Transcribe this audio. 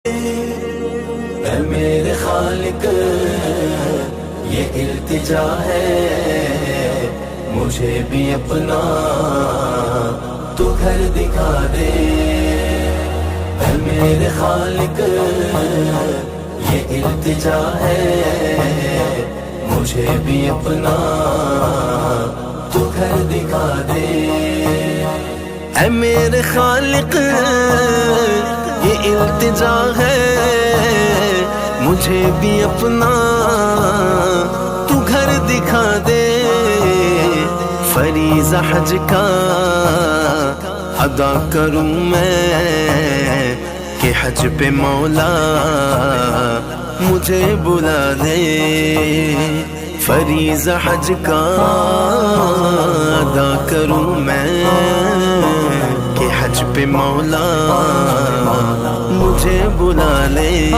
اے میرے خالق یہ التجا ہے، مجھے بھی اپنا تو گھر دکھا دے۔ اے میرے خالق یہ التجا ہے، مجھے بھی اپنا تو گھر دکھا دے۔ اے میرے خالق یہ التجا ہے، مجھے بھی اپنا تو گھر دکھا دے۔ فریضہ حج کا ادا کروں میں کہ حج پہ مولا مجھے بلا دے۔ فریضہ حج کا ادا کروں میں کہ حج پہ مولا مجھے بلا لے۔